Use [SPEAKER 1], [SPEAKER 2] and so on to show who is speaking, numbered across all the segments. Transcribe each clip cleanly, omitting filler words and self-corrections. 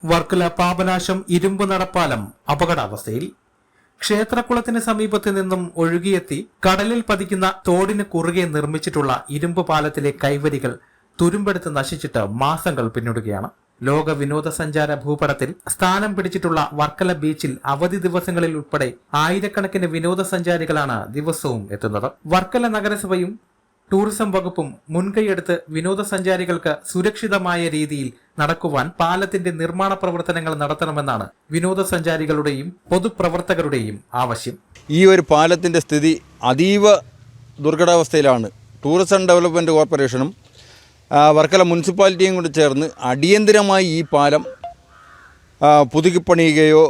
[SPEAKER 1] വർക്കല പാപനാശം ഇരുമ്പ് നടപ്പാലം അപകടാവസ്ഥയിൽ. ക്ഷേത്രക്കുളത്തിന് സമീപത്ത് നിന്നും ഒഴുകിയെത്തി കടലിൽ പതിക്കുന്ന തോടിന് കുറുകെ നിർമ്മിച്ചിട്ടുള്ള ഇരുമ്പ് പാലത്തിലെ കൈവരികൾ തുരുമ്പെടുത്ത് നശിച്ചിട്ട് മാസങ്ങൾ പിന്നിടുകയാണ്. ലോക വിനോദസഞ്ചാര ഭൂപടത്തിൽ സ്ഥാനം പിടിച്ചിട്ടുള്ള വർക്കല ബീച്ചിൽ അവധി ദിവസങ്ങളിൽ ഉൾപ്പെടെ ആയിരക്കണക്കിന് വിനോദസഞ്ചാരികളാണ് ദിവസവും എത്തുന്നത്. വർക്കല നഗരസഭയും ടൂറിസം വകുപ്പും മുൻകൈയെടുത്ത് വിനോദസഞ്ചാരികൾക്ക് സുരക്ഷിതമായ രീതിയിൽ നടക്കുവാൻ പാലത്തിന്റെ നിർമ്മാണ പ്രവർത്തനങ്ങൾ നടത്തണമെന്നാണ് വിനോദസഞ്ചാരികളുടെയും പൊതുപ്രവർത്തകരുടെയും ആവശ്യം.
[SPEAKER 2] ഈ ഒരു പാലത്തിന്റെ സ്ഥിതി അതീവ ദുർഘടാവസ്ഥയിലാണ്. ടൂറിസം ഡെവലപ്മെന്റ് കോർപ്പറേഷനും വർക്കല മുനിസിപ്പാലിറ്റിയും കൂടി ചേർന്ന് അടിയന്തരമായി ഈ പാലം പുതുക്കിപ്പണിയുകയോ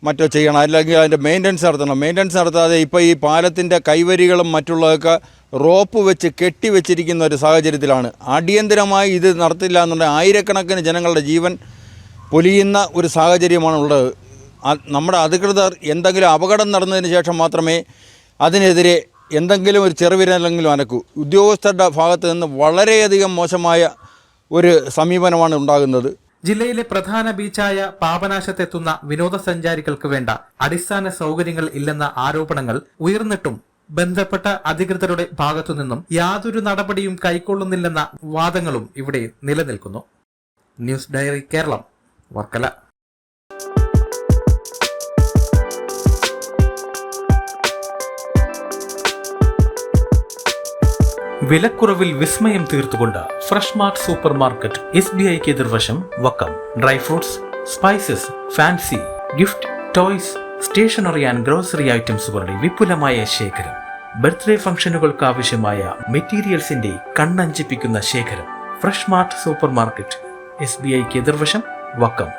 [SPEAKER 2] മറ്റോ ചെയ്യണം, അല്ലെങ്കിൽ അതിൻ്റെ മെയിൻ്റനൻസ് നടത്തണം. മെയിൻ്റനൻസ് നടത്താതെ ഇപ്പോൾ ഈ പാലത്തിൻ്റെ കൈവരികളും മറ്റുള്ളതൊക്കെ റോപ്പ് വെച്ച് കെട്ടിവെച്ചിരിക്കുന്ന ഒരു സാഹചര്യത്തിലാണ്. അടിയന്തരമായി ഇത് നടത്തില്ല എന്നുണ്ടെങ്കിൽ ആയിരക്കണക്കിന് ജനങ്ങളുടെ ജീവൻ പൊലിയുന്ന ഒരു സാഹചര്യമാണ് ഉള്ളത്. നമ്മുടെ അധികൃതർ എന്തെങ്കിലും അപകടം നടന്നതിന് ശേഷം മാത്രമേ അതിനെതിരെ എന്തെങ്കിലും ഒരു ചെറുവിരലെങ്കിലും അനക്കൂ. ഉദ്യോഗസ്ഥരുടെ ഭാഗത്ത് നിന്ന് വളരെയധികം മോശമായ ഒരു സമീപനമാണ് ഉണ്ടാകുന്നത്.
[SPEAKER 1] ജില്ലയിലെ പ്രധാന ബീച്ചായ പാപനാശത്തെത്തുന്ന വിനോദസഞ്ചാരികൾക്ക് വേണ്ട അടിസ്ഥാന സൗകര്യങ്ങൾ ഇല്ലെന്ന ആരോപണങ്ങൾ ഉയർന്നിട്ടും ബന്ധപ്പെട്ട അധികൃതരുടെ ഭാഗത്തുനിന്നും യാതൊരു നടപടിയും കൈക്കൊള്ളുന്നില്ലെന്ന വാദങ്ങളും ഇവിടെ നിലനിൽക്കുന്നു. News diary Keralam, Varkala. വിലക്കുറവിൽ വിസ്മയം തീർത്തുകൊണ്ട് ഫ്രഷ് മാർട്ട് സൂപ്പർ മാർക്കറ്റ് SBIക്ക് എതിർവശം Vakkam. Dry fruits, spices, fancy, gift, toys, stationery and grocery ഐറ്റംസുകളുടെ വിപുലമായ ശേഖരം. ബർത്ത്ഡേ ഫംഗ്ഷനുകൾക്ക് ആവശ്യമായ മെറ്റീരിയൽസിന്റെ കണ്ണഞ്ചിപ്പിക്കുന്ന ശേഖരം. ഫ്രഷ് മാർട്ട് സൂപ്പർ മാർക്കറ്റ് SBIക്ക് എതിർവശം വക്കം.